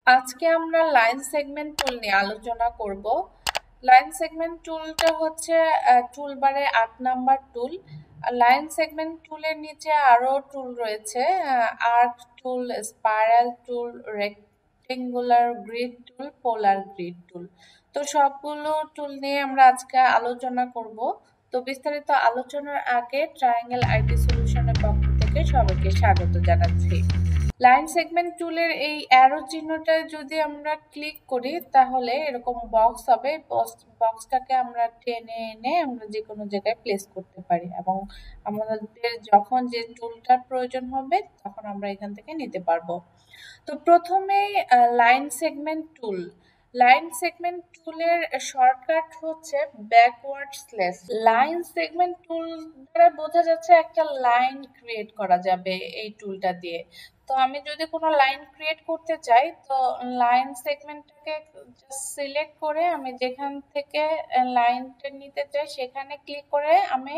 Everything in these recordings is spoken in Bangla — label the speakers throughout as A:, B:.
A: আজকে আমরা লাইন সেগমেন্ট টুল নিয়ে আলোচনা করব। লাইন সেগমেন্ট টুলটা হচ্ছে টুলবারে ৮ নাম্বার টুল। লাইন সেগমেন্ট টুলের নিচে আরো টুল রয়েছে, আর্ক টুল, স্পাইরাল টুল, রেক্টেঙ্গুলার গ্রিড টুল, পোলার গ্রিড টুল। তো সবগুলো টুল নিয়ে আমরা আজকে আলোচনা করব। তো বিস্তারিত আলোচনার আগে ট্রায়াঙ্গেল আইটি সলিউশনের পক্ষ থেকে সবাইকে স্বাগত জানাচ্ছি। লাইন সেগমেন্ট টুলের এই অ্যারো চিহ্নটায় যদি আমরা ক্লিক করি তাহলে এরকম বক্স হবে। বক্সটাকে আমরা টেনে এনে আমরা যে কোনো জায়গায় প্লেস করতে পারি এবং আমাদের যখন যে টুলটার প্রয়োজন হবে তখন আমরা এখান থেকে নিতে পারবো। তো প্রথমেই লাইন সেগমেন্ট টুল। লাইন সেগমেন্ট টুলের শর্টকাট হচ্ছে ব্যাকওয়ার্ড স্ল্যাশ। লাইন সেগমেন্ট টুল দ্বারা বোঝা যাচ্ছে একটা লাইন ক্রিয়েট করা যাবে এই টুলটা দিয়ে। তো আমি যদি কোনো লাইন ক্রিয়েট করতে চাই তো লাইন সেগমেন্টটাকে জাস্ট সিলেক্ট করে আমি যেখান থেকে লাইনটা নিতে চাই সেখানে ক্লিক করে আমি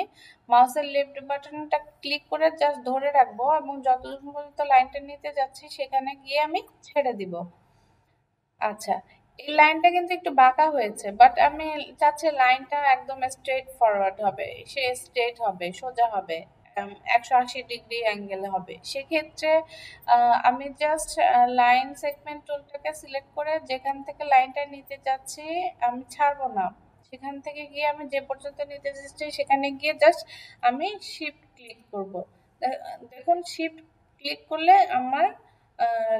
A: মাউসের লেফট বাটনটা ক্লিক করে জাস্ট ধরে রাখবো এবং যতক্ষণ পর্যন্ত লাইনটা নিতে যাচ্ছি সেখানে গিয়ে আমি ছেড়ে দিব। আচ্ছা, এই লাইনটা কিন্তু একটু বাঁকা হয়েছে, বাট আমি চাচ্ছি লাইনটা একদম স্ট্রেট ফরওয়ার্ড হবে, সে স্ট্রেট হবে, সোজা হবে, 180 ডিগ্রি অ্যাঙ্গেলে হবে। সেক্ষেত্রে আমি জাস্ট লাইন সেগমেন্ট টুলটাকে সিলেক্ট করে যেখান থেকে লাইনটা নিতে যাচ্ছি আমি ছাড়বো না, সেখান থেকে গিয়ে আমি যে পর্যন্ত নিতে যাচ্ছি সেখানে গিয়ে জাস্ট আমি শিফট ক্লিক করব। দেখুন শিফট ক্লিক করলে আমার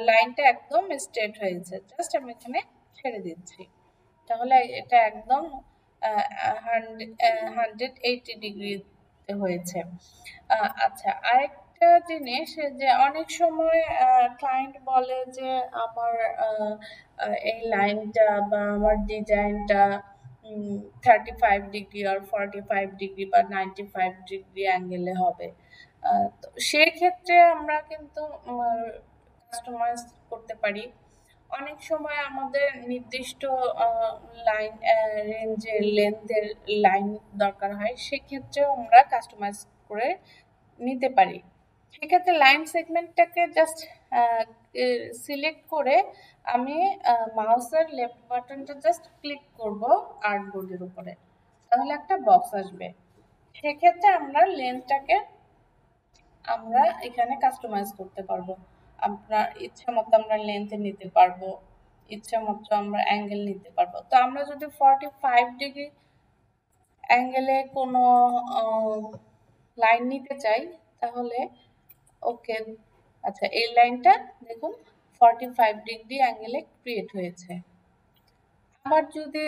A: লাইনটা একদম স্ট্রেট হয়েছে। জাস্ট আমি এখানে ছেড়ে দিচ্ছি, তাহলে এটা একদম 180 ডিগ্রিতে হয়েছে। আচ্ছা, আরেকটা জিনিস যে অনেক সময় ক্লায়েন্ট বলে যে আমার এই লাইনটা বা আমার ডিজাইনটা 35 ডিগ্রি আর 45 ডিগ্রি বা 95 ডিগ্রি অ্যাঙ্গেলে হবে। তো সেক্ষেত্রে আমরা কিন্তু কাস্টমাইজ করতে পারি। অনেক সময় আমাদের নির্দিষ্ট লাইন রেঞ্জের লেন্থের লাইন দরকার হয়, সেক্ষেত্রেও আমরা কাস্টমাইজ করে নিতে পারি। সেক্ষেত্রে লাইন সেগমেন্টটাকে জাস্ট সিলেক্ট করে আমি মাউসের লেফট বাটনটা জাস্ট ক্লিক করব আর্টবোর্ডের উপরে, তাহলে একটা বক্স আসবে। সেক্ষেত্রে আমরা লেন্থটাকে আমরা এখানে কাস্টমাইজ করতে পারবো। আপনার ইচ্ছা মতো আমরা লেন্থ নিতে পারবো, ইচ্ছা মতো আমরা অ্যাঙ্গেল নিতে পারবো। তো আমরা যদি 45 ডিগ্রি অ্যাঙ্গেলে কোনো লাইন নিতে চাই তাহলে ওকে। আচ্ছা, এই লাইনটা দেখুন 45 ডিগ্রি অ্যাঙ্গেলে ক্রিয়েট হয়েছে। আবার যদি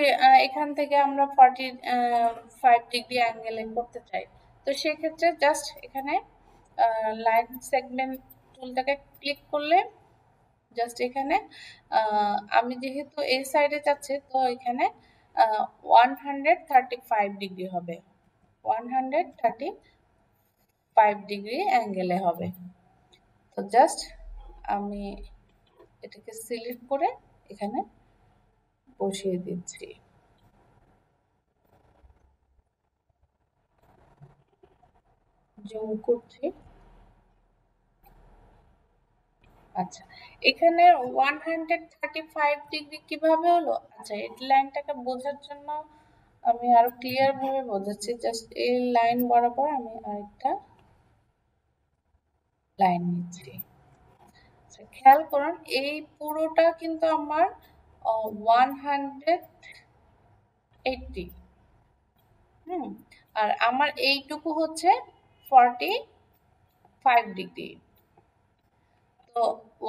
A: এখান থেকে আমরা 45 ডিগ্রি অ্যাঙ্গেলে করতে চাই তো সেক্ষেত্রে জাস্ট এখানে লাইন সেগমেন্ট টুলটাকে ক্লিক করলে জাস্ট এখানে আমি যেহেতু এই সাইডে যাচ্ছি তো এখানে 135 ডিগ্রি হবে, 135 ডিগ্রি অ্যাঙ্গেলে হবে। তো জাস্ট আমি এটাকে সিলেক্ট করে এখানে বসিয়ে দিচ্ছি। জুম করছি। আচ্ছা, এখানে 135 ডিগ্রি কিভাবে হলো? আচ্ছা, এই লাইনটাকে বোঝার জন্য আমি আরো ক্লিয়ার ভাবে বোঝাচ্ছি। জাস্ট এই লাইন বরাবর আমি আরেকটা লাইন নিচ্ছি। আচ্ছা, খেয়াল করুন এই পুরোটা কিন্তু আমার 180। আর আমার এইটুকু হচ্ছে 45 ডিগ্রি। তো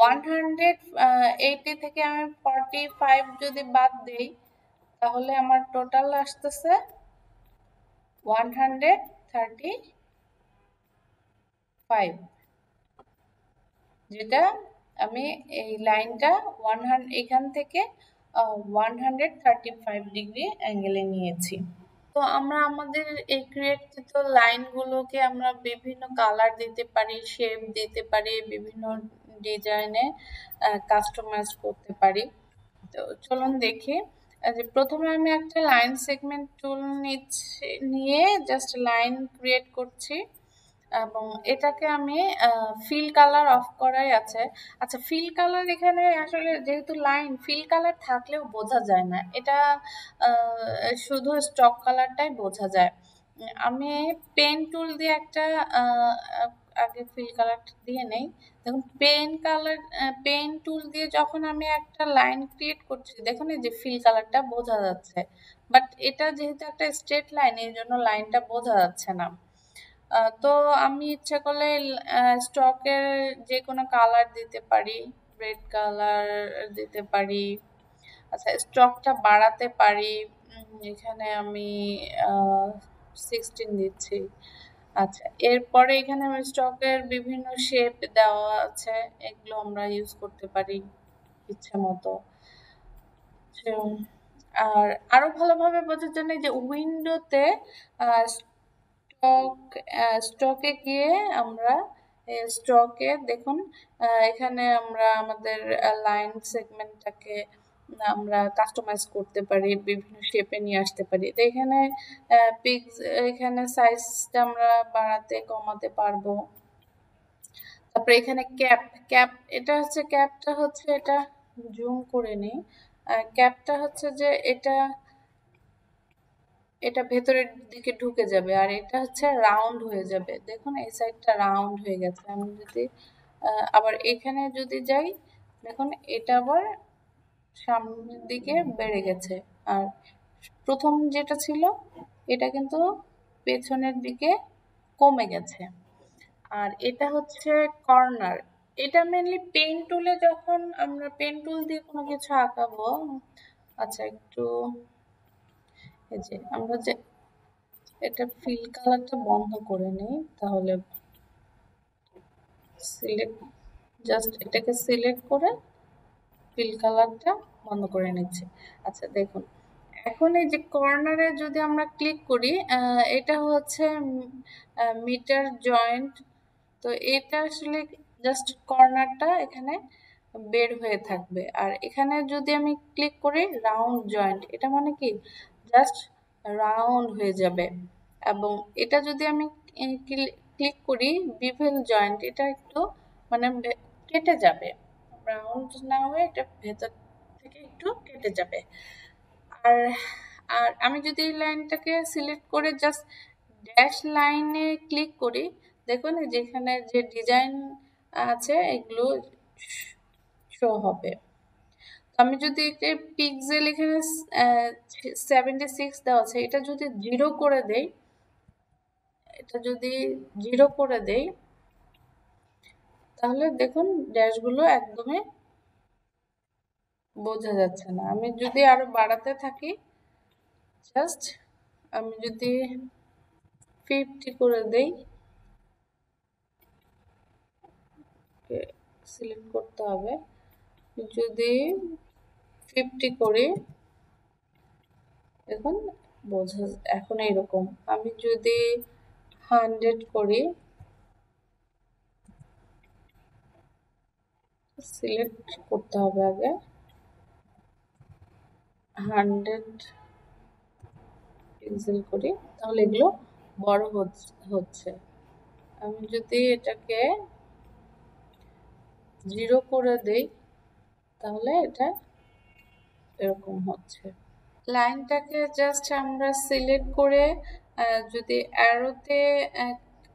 A: 180 থেকে আমি 45 যদি বাদ দেই তাহলে আমার টোটাল আসতেছে 135, যেটা আমি এই লাইনটা এখান থেকে 135 ডিগ্রি অ্যাঙ্গেলে নিয়েছি। তো আমরা আমাদের এই ক্রিয়েটকৃত লাইনগুলোকে আমরা বিভিন্ন কালার দিতে পারি, শেপ দিতে পারি, বিভিন্ন ডিজাইনে কাস্টমাইজ করতে পারি। তো চলুন দেখি। যে প্রথমে আমি একটা লাইন সেগমেন্ট টুল নিয়ে জাস্ট লাইন ক্রিয়েট করছি। এবং এটাকে আমি ফিল কালার অফ করাই আছে। আচ্ছা, ফিল কালার এখানে আসলে যেহেতু লাইন, ফিল কালার থাকলেও বোঝা যায় না, এটা শুধু স্টক কালারটাই বোঝা যায়। আমি পেন টুল দিয়ে একটা আগে ফিল কালারটা দিয়ে নেই। দেখুন, পেন টুল দিয়ে যখন আমি একটা লাইন ক্রিয়েট করছি, দেখুন এই যে ফিল কালারটা বোঝা যাচ্ছে, বাট এটা যেহেতু একটা স্ট্রেট লাইন, এর জন্য লাইনটা বোঝা যাচ্ছে না। তো আমি ইচ্ছা করলে স্টকের যে কোনো কালার দিতে পারি, রেড কালার দিতে পারি। আচ্ছা, স্টকটা বাড়াতে পারি। এখানে আমি 16 দিচ্ছি। আচ্ছা, এরপরে এখানে স্টকের বিভিন্ন শেপ দেওয়া আছে, এগুলো আমরা ইউজ করতে পারি ইচ্ছে মতো। আর আরো ভালোভাবে বোঝার জন্য যে উইন্ডোতে স্টকে গিয়ে আমরা স্টকে দেখুন, এখানে আমরা আমাদের লাইন সেগমেন্টটাকে আমরা কাস্টমাইজ করতে পারি, বিভিন্ন শেপে নিয়ে আসতে পারি। তো এখানে এখানে সাইজটা আমরা বাড়াতে কমাতে পারবো। তারপরে এখানে ক্যাপ, এটা হচ্ছে ক্যাপটা হচ্ছে, এটা জুম করে নিই। ক্যাপটা হচ্ছে যে এটা ভেতরের দিকে ঢুকে যাবে, আর এটা হচ্ছে রাউন্ড হয়ে যাবে। দেখুন এই সাইডটা রাউন্ড হয়ে গেছে। আমি যদি আবার এখানে যদি যাই, দেখুন এটা আবার সামনের দিকে বেড়ে গেছে। আর প্রথম যেটা ছিল এটা কিন্তু পেছনের দিকে কমে গেছে। আর এটা হচ্ছে কর্নার। এটা মেনলি পেন টুলে, যখন আমরা পেন টুল দিয়ে কোনো কিছু আঁকাবো। আচ্ছা, একটু এই যে আমরা যে এটা ফিল কালারটা বন্ধ করে নেই, তাহলে সিলেক্ট, জাস্ট এটাকে সিলেক্ট করে ফিল কালারটা বন্ধ করে নিচ্ছি। আচ্ছা দেখুন, এখন এই যে কর্নারে যদি আমরা ক্লিক করি, এটা হচ্ছে মিটার জয়েন্ট। তো এটা আসলে জাস্ট কর্নারটা এখানে বের হয়ে থাকবে। আর এখানে যদি আমি ক্লিক করি রাউন্ড জয়েন্ট, এটা মানে কি জাস্ট রাউন্ড হয়ে যাবে। এবং এটা যদি আমি ক্লিক করি বিভেল জয়েন্ট, এটা একটু মানে কেটে যাবে, রাউন্ড না হয়ে এটা ভেতর থেকে একটু কেটে যাবে। আর আর আমি যদি এই লাইনটাকে সিলেক্ট করে জাস্ট ড্যাশ লাইনে ক্লিক করি, দেখুন যেখানে যে ডিজাইন আছে এগুলো শো হবে। আমি যদি পিক্সেল এখানে 76 দেওয়া আছে, এটা যদি 0 করে দেই, এটা যদি 0 করে দেই, তাহলে দেখুন ড্যাশগুলো একদমই বোঝা যাচ্ছে না। আমি যদি আরো বাড়াতে থাকি, জাস্ট আমি যদি 50 করে দেই, সিলেক্ট করতে হবে, যদি 50 করি, দেখুন বোঝা এখন এইরকম। আমি যদি 100 করি, সিলেক্ট করতে হবে আগে, 100 পিক্সেল করি, তাহলে এগুলো বড় হচ্ছে। আমি যদি এটাকে 0 করে দেই, তাহলে এটা এরকম হচ্ছে। লাইনটাকে জাস্ট আমরা সিলেক্ট করে যদি অ্যারোতে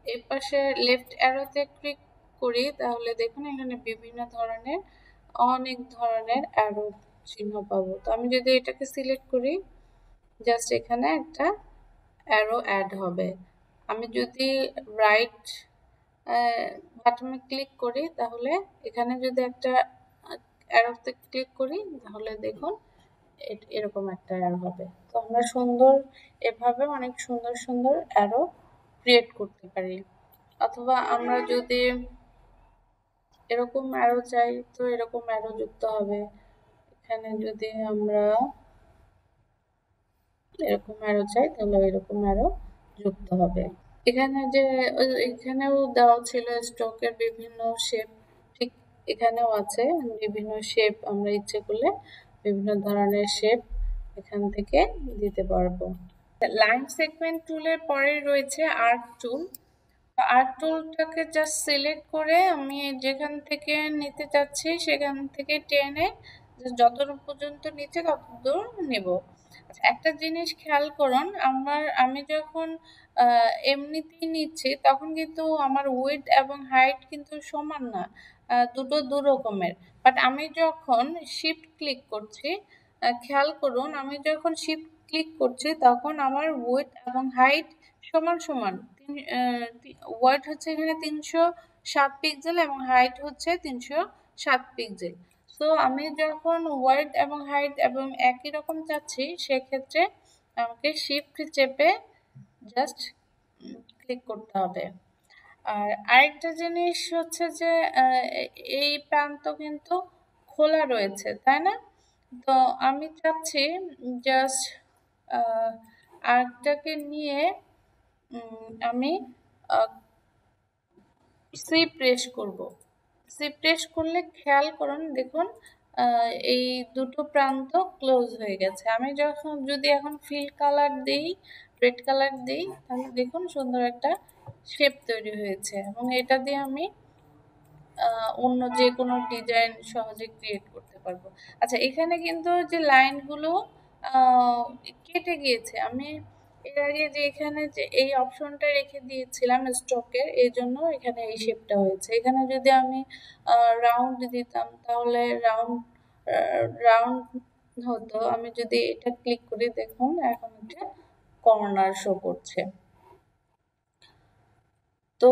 A: এই পাশে লেফট অ্যারোতে ক্লিক করি, তাহলে দেখুন এখানে বিভিন্ন ধরনের, অনেক ধরনের অ্যারো চিহ্ন পাবো। তো আমি যদি এটাকে সিলেক্ট করি, জাস্ট এখানে একটা অ্যারো অ্যাড হবে। আমি যদি রাইট বাটনে ক্লিক করি, তাহলে এখানে যদি একটা অ্যারোতে ক্লিক করি, তাহলে দেখুন এরকম একটা অ্যারো হবে। তো আমরা এভাবে অনেক সুন্দর সুন্দর অ্যারো ক্রিয়েট করতে পারি। অথবা আমরা যদি এরকম অ্যারো চাই, তো এরকম অ্যারো যুক্ত হবে। এখানে যদি আমরা এরকম অ্যারো চাই, তাহলে এরকম অ্যারো যুক্ত হবে। এখানে যে এখানেও দেওয়া ছিল স্টকের বিভিন্ন শেপ, ঠিক এখানেও আছে বিভিন্ন শেপ। আমরা ইচ্ছে করলে বিভিন্ন ধরনের শেপ এখান থেকে দিতে পারবো। লাইন সেগমেন্ট টুলের পরে রয়েছে আর্ক টুল। আর্ট টুলটাকে জাস্ট সিলেক্ট করে আমি যেখান থেকে নিতে চাচ্ছি সেখান থেকে টেনে যতদূর পর্যন্ত নিচে ততদূর নেব। আচ্ছা, একটা জিনিস খেয়াল করুন, আমি যখন এমনিতেই নিচ্ছি তখন কিন্তু আমার উইডথ এবং হাইট কিন্তু সমান না, দুটো দু রকমের। বাট আমি যখন শিফট ক্লিক করছি, খেয়াল করুন, আমি যখন শিফট ক্লিক করছি তখন আমার উইডথ এবং হাইট সমান সমান। ওয়াইড হচ্ছে এখানে 307 পিক্সেল এবং হাইট হচ্ছে 307 পিক্সেল। তো আমি যখন ওয়াইড এবং হাইট এবং একই রকম চাচ্ছি সেক্ষেত্রে আমাকে শিফট চেপে জাস্ট ক্লিক করতে হবে। আর আরেকটা জিনিস হচ্ছে যে এই প্রান্ত কিন্তু খোলা রয়েছে, তাই না? তো আমি চাচ্ছি জাস্ট আর্টটাকে নিয়ে আমি সি প্রেস করব। সি প্রেস করলে খেয়াল করুন, দেখুন এই দুটো প্রান্ত ক্লোজ হয়ে গেছে। আমি যদি এখন ফিল কালার দিই, রেড কালার দিই, তাহলে দেখুন সুন্দর একটা শেপ তৈরি হয়েছে এবং এটা দিয়ে আমি অন্য যে কোনো ডিজাইন সহজে ক্রিয়েট করতে পারবো। আচ্ছা, এখানে কিন্তু যে লাইনগুলো কেটে গিয়েছে, আমি এর আগে যে এখানে যে এই অপশনটা রেখে দিয়েছিলাম স্ট্রোকের, এই জন্য এখানে এই শেপটা হয়েছে। এখানে যদি আমি রাউন্ড দিতাম তাহলে রাউন্ড হতো। আমি যদি এটা ক্লিক করি, দেখুন এখন এটা কর্নার শো করছে। তো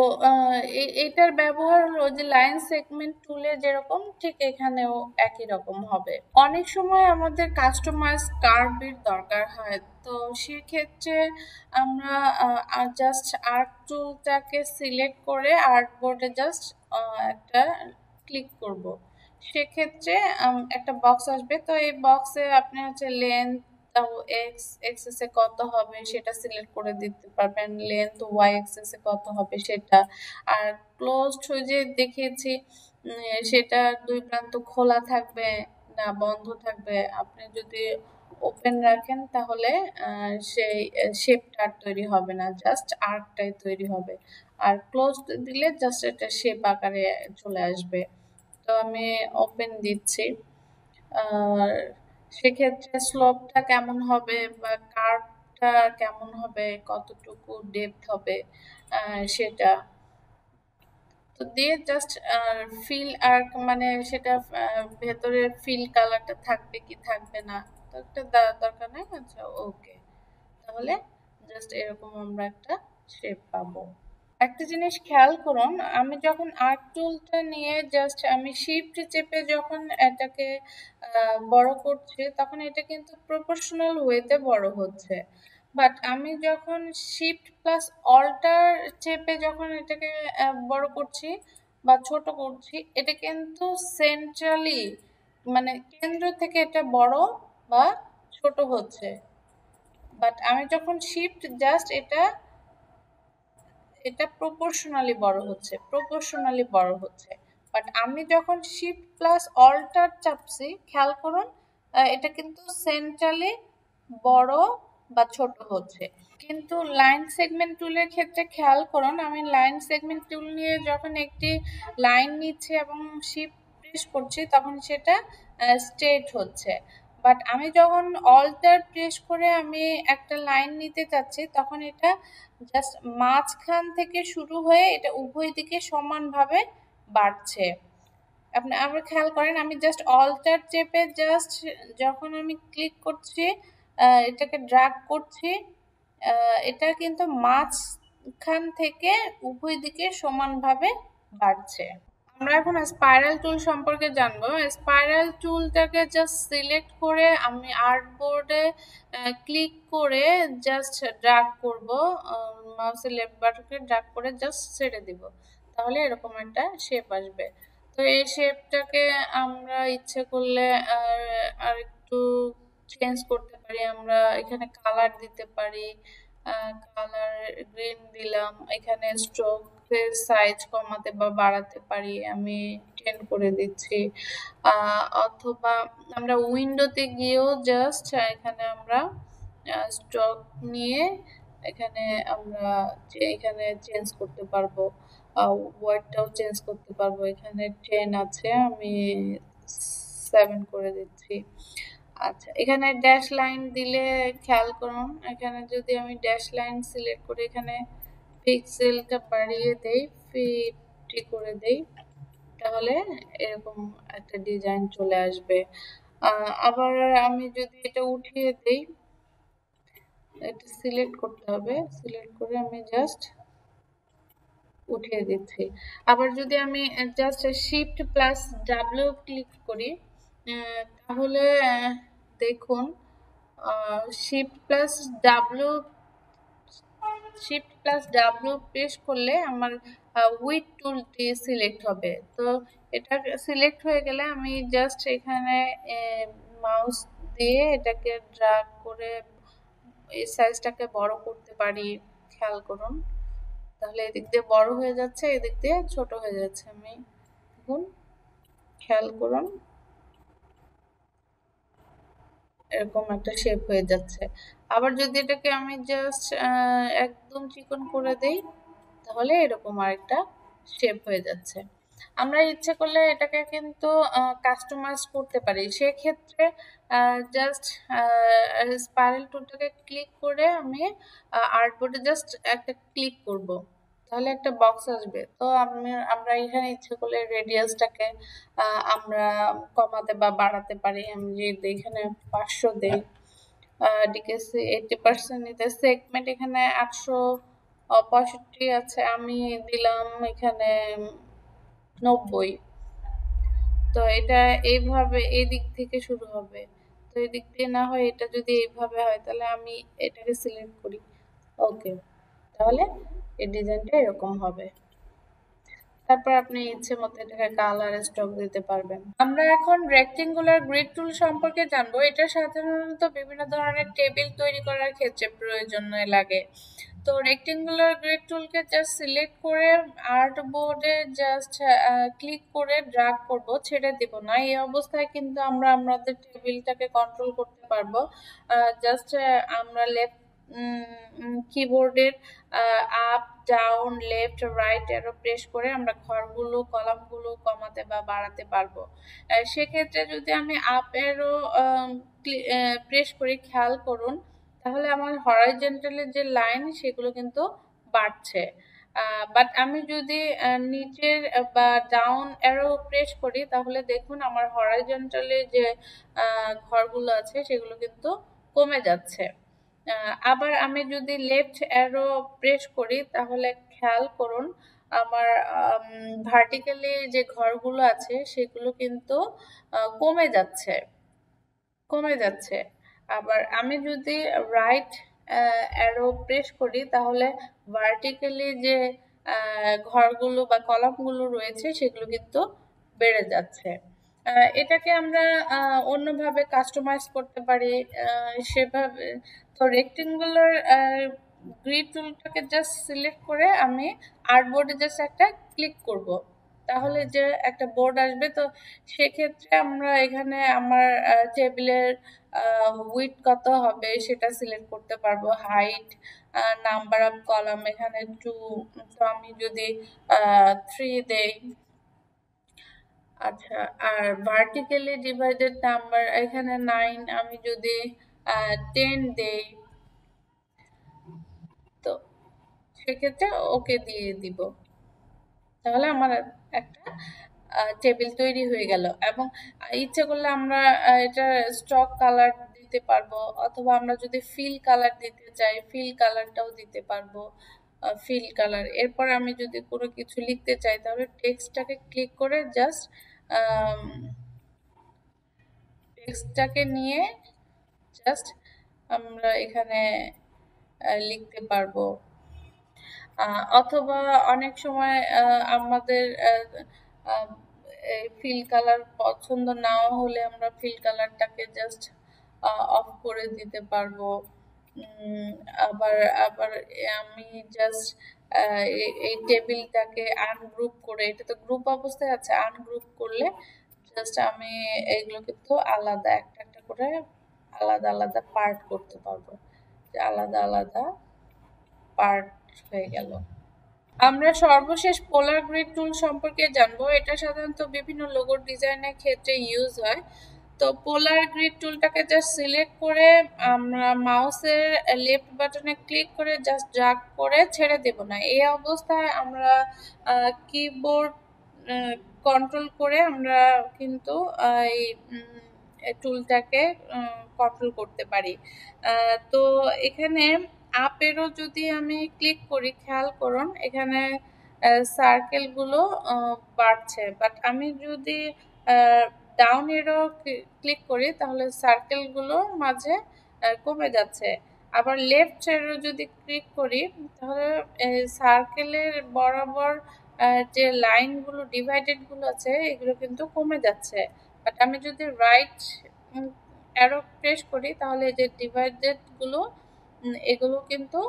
A: এটার ব্যবহার হলো যে লাইন সেগমেন্ট টুলে যেরকম ঠিক এখানেও একই রকম হবে। অনেক সময় আমাদের কাস্টমাইজ কার্ভের দরকার হয়, তো সেক্ষেত্রে আমরা জাস্ট আর্ট টুলটাকে সিলেক্ট করে আর্টবোর্ডে জাস্ট একটা ক্লিক করব। সেক্ষেত্রে একটা বক্স আসবে, তো এই বক্সে আপনি হচ্ছে লেন্থ এক্সেসে কত হবে সেটা সিলেক্ট করে দিতে পারবেন, লেন্থ ওয়াই এক্সেসে কত হবে সেটা। আর ক্লোজড হয়ে যে দেখিয়েছি সেটা দুই প্রান্ত খোলা থাকবে না বন্ধ থাকবে। আপনি যদি ওপেন রাখেন তাহলে সেই শেপটা আর তৈরি হবে না, জাস্ট আর্কটাই তৈরি হবে। আর ক্লোজ দিলে জাস্ট একটা শেপ আকারে চলে আসবে। তো আমি ওপেন দিচ্ছি। আর সেক্ষেত্রে স্লোপটা কেমন হবে বা কার্ভটা কেমন হবে, কতটুকু ডেপথ হবে সেটা তো দিয়ে জাস্ট ফিল আর্ক মানে সেটা ভেতরের ফিল কালারটা থাকবে কি থাকবে না তো একটা দরকার নেই। আচ্ছা, ওকে, তাহলে জাস্ট এরকম আমরা একটা শেপ পাবো। একটা জিনিস খেয়াল করুন, আমি যখন আর্ট টুলটা নিয়ে জাস্ট আমি শিফট চেপে যখন এটাকে বড় করছি তখন এটা কিন্তু প্রপোর্শনাল ওয়েতে বড় হচ্ছে। বাট আমি যখন শিফট প্লাস অল্টার চেপে যখন এটাকে বড় করছি বা ছোট করছি, এটা কিন্তু সেন্ট্রালি মানে কেন্দ্র থেকে এটা বড় বা ছোট হচ্ছে। বাট আমি যখন শিফট জাস্ট এটা প্রপোর্শনালি বড় হচ্ছে। বাট আমি যখন শিফট প্লাস অল্টার চাপছি, খেয়াল করুন এটা কিন্তু সেন্ট্রালি বড় বা ছোট হচ্ছে। কিন্তু লাইন সেগমেন্ট টুলের ক্ষেত্রে খেয়াল করুন, আমি লাইন সেগমেন্ট টুল নিয়ে যখন একটি লাইন নিচ্ছি এবং শিফট প্রেস করছি তখন সেটা স্ট্রেট হচ্ছে। বাট আমি যখন অল্টার প্রেস করে আমি একটা লাইন নিতে চাচ্ছি তখন এটা জাস্ট মাঝখান থেকে শুরু হয়ে এটা উভয় দিকে সমানভাবে বাড়ছে। আপনি আবার খেয়াল করেন, আমি জাস্ট অল্টার চেপে জাস্ট যখন আমি ক্লিক করছি এটাকে ড্র্যাগ করছি, এটা কিন্তু মাঝখান থেকে উভয় দিকে সমানভাবে বাড়ছে। আমরা এখন স্পাইরাল টুল সম্পর্কে জানবো। স্পাইরাল টুলটাকে জাস্ট সিলেক্ট করে আমি আর্টবোর্ডে ক্লিক করে জাস্ট ড্র্যাগ করব, মাউসের লেফট বাটনকে ড্র্যাগ করে জাস্ট ছেড়ে দিব, তাহলে এরকম একটা শেপ আসবে। তো এই শেপটাকে আমরা ইচ্ছে করলে আর একটু চেঞ্জ করতে পারি। আমরা এখানে কালার দিতে পারি, কালার গ্রিন দিলাম, এখানে স্ট্রোকের সাইজ কমাতে বা বাড়াতে পারি, আমি 10 করে দিচ্ছি। অথবা আমরা উইন্ডোতে গিয়েও জাস্ট এখানে আমরা স্ট্রোক নিয়ে এখানে আমরা এখানে চেঞ্জ করতে পারবো, ওয়ার্ডটাও চেঞ্জ করতে পারবো। এখানে 10 আছে, আমি 7 করে দিচ্ছি। আচ্ছা, এখানে ড্যাশ লাইন দিলে খেয়াল করুন, এখানে যদি আমি ড্যাশ লাইন সিলেক্ট করে এখানে পিক্সেলটা বাড়িয়ে দেই, 50 করে দেই, তাহলে এরকম একটা ডিজাইন চলে আসবে। আবার আমি যদি এটা উঠিয়ে দেই, এটা সিলেক্ট করতে হবে, সিলেক্ট করে আমি জাস্ট উঠিয়ে দিচ্ছি। আবার যদি আমি just shift plus W click করি, তাহলে দেখুন শিফট প্লাস ডাব্লিউ প্রেস করলে আমার উইথ টুলটি সিলেক্ট হবে। তো এটা সিলেক্ট হয়ে গেলে আমি জাস্ট এখানে মাউস দিয়ে এটাকে ড্র্যাগ করে এই সাইজটাকে বড় করতে পারি। খেয়াল করুন, তাহলে এদিক দিয়ে বড় হয়ে যাচ্ছে, এদিক দিয়ে ছোট হয়ে যাচ্ছে। আমি দেখুন, খেয়াল করুন, এরকম একটা শেপ হয়ে যাচ্ছে। আবার যদি এটাকে আমি জাস্ট একদম চিকন করে দেই, তাহলে এরকম আরেকটা শেপ হয়ে যাচ্ছে। আমরা ইচ্ছে করলে এটাকে কিন্তু কাস্টমাইজ করতে পারি। সেক্ষেত্রে জাস্ট স্পাইরাল টুলটাকে ক্লিক করে আমি আর্টবোর্ডে জাস্ট একটা ক্লিক করব, তাহলে একটা বক্স আসবে। তো আমরা এখানে ইচ্ছে করলে রেডিয়াসটাকে আমরা কমাতে বা বাড়াতে পারি। আমি যদি এখানে 500 দেই, ডিকেসি 80% নিতে, সেগমেন্ট এখানে 865 আছে, আমি দিলাম এখানে 90। তো এটা এইভাবে এই দিক থেকে শুরু হবে। তো এই দিক দিয়ে না হয় এটা যদি এইভাবে হয়, তাহলে আমি এটাকে সিলেক্ট করি। ওকে, তাহলে এই ডিজাইনটা এরকম হবে। তারপর আপনি ইচ্ছে মতো এটাকে কালার স্ট্রোক দিতে পারবেন। আমরা এখন রেক্টেঙ্গুলার গ্রিড টুল সম্পর্কে জানবো। এটা সাধারণত বিভিন্ন ধরনের টেবিল তৈরি করার ক্ষেত্রে প্রয়োজনে লাগে। তো রেক্টেঙ্গুলার গ্রিড টুলকে জাস্ট সিলেক্ট করে আর্ট বোর্ডে জাস্ট ক্লিক করে ড্র্যাগ করব, ছেড়ে দিব না। এই অবস্থায় কিন্তু আমরা আমাদের টেবিলটাকে কন্ট্রোল করতে পারবো। জাস্ট আমরা লেফট কিবোর্ডের up down left right arrow press করে আমরা ঘরগুলো কলামগুলো কমাতে বা বাড়াতে পারবো। সেক্ষেত্রে যদি আমি আপ অ্যারো প্রেস করি, খেয়াল করুন, তাহলে আমার হরাইজন্টালের যে লাইন সেগুলো কিন্তু বাড়ছে। বাট আমি যদি নিচের বা ডাউন অ্যারো প্রেস করি, তাহলে দেখুন আমার হরাইজন্টালে যে ঘরগুলো আছে সেগুলো কিন্তু কমে যাচ্ছে। আবার আমি যদি লেফট অ্যারো প্রেস করি, তাহলে খেয়াল করুন আমার ভার্টিক্যালি যে ঘরগুলো আছে সেগুলো কিন্তু কমে যাচ্ছে, কমে যাচ্ছে। আবার আমি যদি রাইট অ্যারো প্রেস করি, তাহলে ভার্টিক্যালি যে ঘরগুলো বা কলামগুলো রয়েছে সেগুলো কিন্তু বেড়ে যাচ্ছে। এটাকে আমরা অন্যভাবে কাস্টমাইজ করতে পারি। সেভাবে তো রেক্টেঙ্গুলার গ্রিড টুলটাকে জাস্ট সিলেক্ট করে আমি আর্টবোর্ডে জাস্ট একটা ক্লিক করব, তাহলে যে একটা বোর্ড আসবে। তো সেক্ষেত্রে আমরা এখানে আমার টেবিলের উইডথ কত হবে সেটা সিলেক্ট করতে পারবো, হাইট, নাম্বার অফ কলাম এখানে 2, তো আমি যদি 3 দেই। আচ্ছা, আর ভার্টিক্যালি ডিভাইডেড নাম্বার এখানে 9, আমি যদি 10 দেই, তো সেক্ষেত্রে ওকে দিয়ে দিব, তাহলে আমার একটা টেবিল তৈরি হয়ে গেল। এবং ইচ্ছে করলে আমরা এটা স্টক কালার দিতে পারবো, অথবা আমরা যদি ফিল কালার দিতে চাই ফিল কালারটাও দিতে পারবো, ফিল কালার। এরপর আমি যদি কোনো কিছু লিখতে চাই, তাহলে টেক্সটটাকে ক্লিক করে জাস্ট টেক্সটটাকে নিয়ে জাস্ট আমরা এখানে লিখতে পারবো। অথবা অনেক সময় আমাদের ফিল কালার পছন্দ নাও হলে আমরা ফিল কালারটাকে জাস্ট অফ করে দিতে পারবো। আবার আবার আমি জাস্ট এই টেবিলটাকে আনগ্রুপ করে, এটা তো গ্রুপ অবস্থায় আছে, আনগ্রুপ করলে জাস্ট আমি এগুলো কিন্তু আলাদা একটা একটা করে আলাদা আলাদা পার্ট করতে পারবো, আলাদা আলাদা পার্ট হয়ে গেল। আমরা সর্বশেষ পোলার গ্রিড টুল সম্পর্কে জানবো। এটা সাধারণত বিভিন্ন লোগো ডিজাইনের ক্ষেত্রে ইউজ হয়। তো পোলার গ্রিড টুলটাকে জাস্ট সিলেক্ট করে আমরা মাউসের লেফট বাটনে ক্লিক করে জাস্ট ড্র্যাগ করে ছেড়ে দেব না। এই অবস্থায় আমরা কিবোর্ড কন্ট্রোল করে আমরা কিন্তু এই টুলটাকে কন্ট্রোল করতে পারি। তো এখানে আপেরও যদি আমি ক্লিক করি, খেয়াল করুন এখানে সার্কেলগুলো বাড়ছে, বাট আমি যদি ডাউন এরো ক্লিক করি তাহলে সার্কেলগুলো মাঝে কমে যাচ্ছে। আবার লেফট এরো যদি ক্লিক করি তাহলে সার্কেলের বরাবর যে লাইনগুলো ডিভাইডেডগুলো আছে এগুলো কিন্তু কমে যাচ্ছে। বাট আমি যদি রাইট অ্যারো প্রেস করি তাহলে যে ডিভাইডেডগুলো এগুলো কিন্তু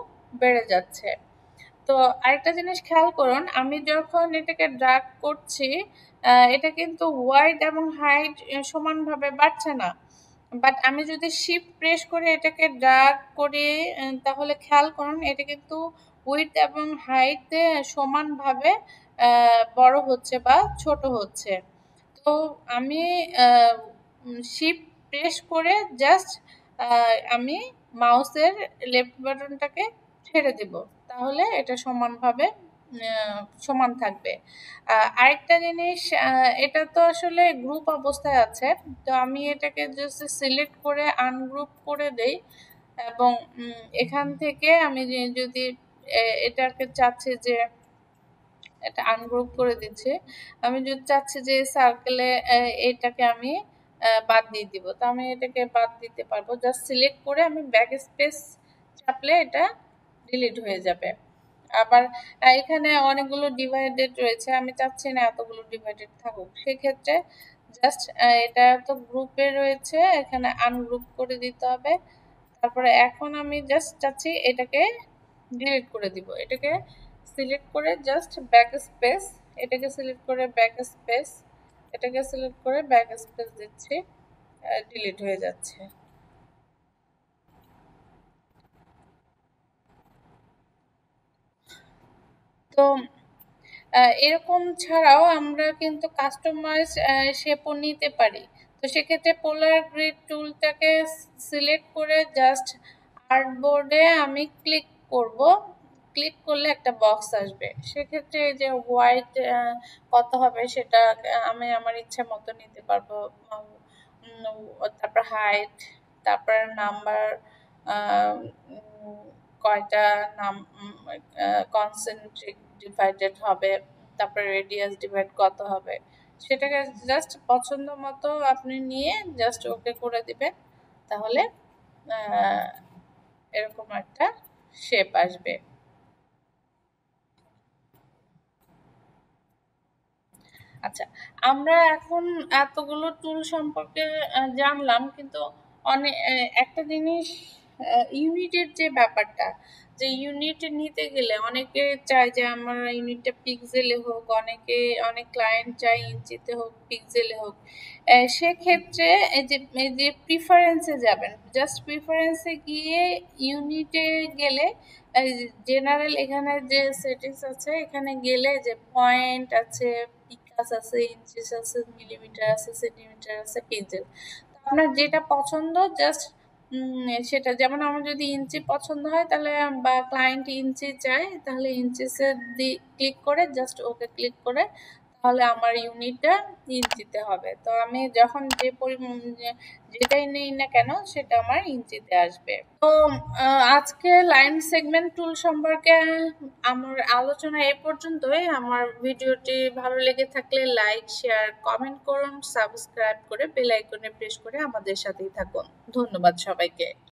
A: বেড়ে যাচ্ছে। তো আরেকটা জিনিস খেয়াল করুন, আমি যখন এটাকে ড্র্যাগ করছি এটা কিন্তু ওয়াইড এবং হাইট সমানভাবে বাড়ছে না। বাট আমি যদি শিফট প্রেস করে এটাকে ড্র্যাগ করি তাহলে খেয়াল করুন এটা কিন্তু উইডথ এবং হাইটে সমানভাবে বড় হচ্ছে বা ছোট হচ্ছে। তো আমি শিফট প্রেস করে জাস্ট আমি মাউসের লেফট বাটনটাকে ছেড়ে দেব, তাহলে এটা সমানভাবে সমান থাকবে। আরেকটা জিনিস, এটা তো আসলে গ্রুপ অবস্থায় আছে, তো আমি এটাকে জাস্ট সিলেক্ট করে আনগ্রুপ করে দেই এবং এখান থেকে আমি যদি এটাকে চাচ্ছি যে এটা আনগ্রুপ করে দিচ্ছে, আমি যদি চাচ্ছি যে সার্কেলে এটাকে আমি বাদ দিয়ে দিব, তো আমি এটাকে বাদ দিতে পারবো। জাস্ট সিলেক্ট করে আমি ব্যাক স্পেস চাপলে এটা ডিলিট হয়ে যাবে। আবার এখানে অনেকগুলো ডিভাইডেড রয়েছে, আমি চাচ্ছি না এতগুলো ডিভাইডেড থাকুক, সেক্ষেত্রে জাস্ট এটা তো গ্রুপে রয়েছে, এখানে আনগ্রুপ করে দিতে হবে। তারপরে এখন আমি জাস্ট চাচ্ছি এটাকে ডিলিট করে দিব, এটাকে সিলেক্ট করে জাস্ট ব্যাক স্পেস, এটাকে সিলেক্ট করে ব্যাক স্পেস, এটাকে সিলেক্ট করে ব্যাক স্পেস দিচ্ছি, ডিলিট হয়ে যাচ্ছে। তো এরকম ছাড়াও আমরা কিন্তু কাস্টমাইজ শেপও নিতে পারি। তো সেক্ষেত্রে পোলার গ্রিড টুলটাকে সিলেক্ট করে জাস্ট আর্টবোর্ডে আমি ক্লিক করব, ক্লিক করলে একটা বক্স আসবে। সেক্ষেত্রে যে হোয়াইট কত হবে সেটা আমি আমার ইচ্ছা মতো নিতে পারবো। তারপর হাইট, তারপর নাম্বার, কয়টা নাম কনসেন্ট্রিক ডিভাইডেড হবে, তারপরে রেডিয়াস ডিভাইড কত হবে, সেটাকে জাস্ট পছন্দ মতো আপনি নিয়ে জাস্ট ওকে করে দিবেন, তাহলে এরকম একটা শেপ আসবে। আচ্ছা, আমরা এখন এতগুলো টুল সম্পর্কে জানলাম, কিন্তু অনেক একটা জিনিস ইউনিটের যে ব্যাপারটা, যে ইউনিট নিতে গেলে অনেকে চায় যে আমার ইউনিটটা পিক্সেলে হোক, অনেক ক্লায়েন্ট চায় ইঞ্চিতে হোক, পিক্সেলে হোক। সেক্ষেত্রে এই যে প্রিফারেন্সে যাবেন, জাস্ট প্রিফারেন্সে গিয়ে ইউনিটে গেলে জেনারেল এখানে যে সেটিংস আছে এখানে গেলে যে পয়েন্ট আছে, পিকাস আছে, ইঞ্চিস আছে, মিলিমিটার আছে, সেন্টিমিটার আছে, পিক্সেল, আপনার যেটা পছন্দ জাস্ট সেটা, যেমন আমার যদি ইঞ্চি পছন্দ হয় তাহলে বা ক্লায়েন্ট ইঞ্চি চায় তাহলে ইঞ্চিসে ক্লিক করে জাস্ট ওকে ক্লিক করে তাহলে আমার ইউনিটটা ইঞ্চিতে হবে। তো আমি যখন যেটাই নেই না কেন সেটা আমার ইঞ্চিতে আসবে। তো আজকে লাইন সেগমেন্ট টুল সম্পর্কে আমার আলোচনা এ পর্যন্তই। আমার ভিডিওটি ভালো লেগে থাকলে লাইক, শেয়ার, কমেন্ট করুন, সাবস্ক্রাইব করে বেল আইকনে প্রেস করে আমাদের সাথেই থাকুন। ধন্যবাদ সবাইকে।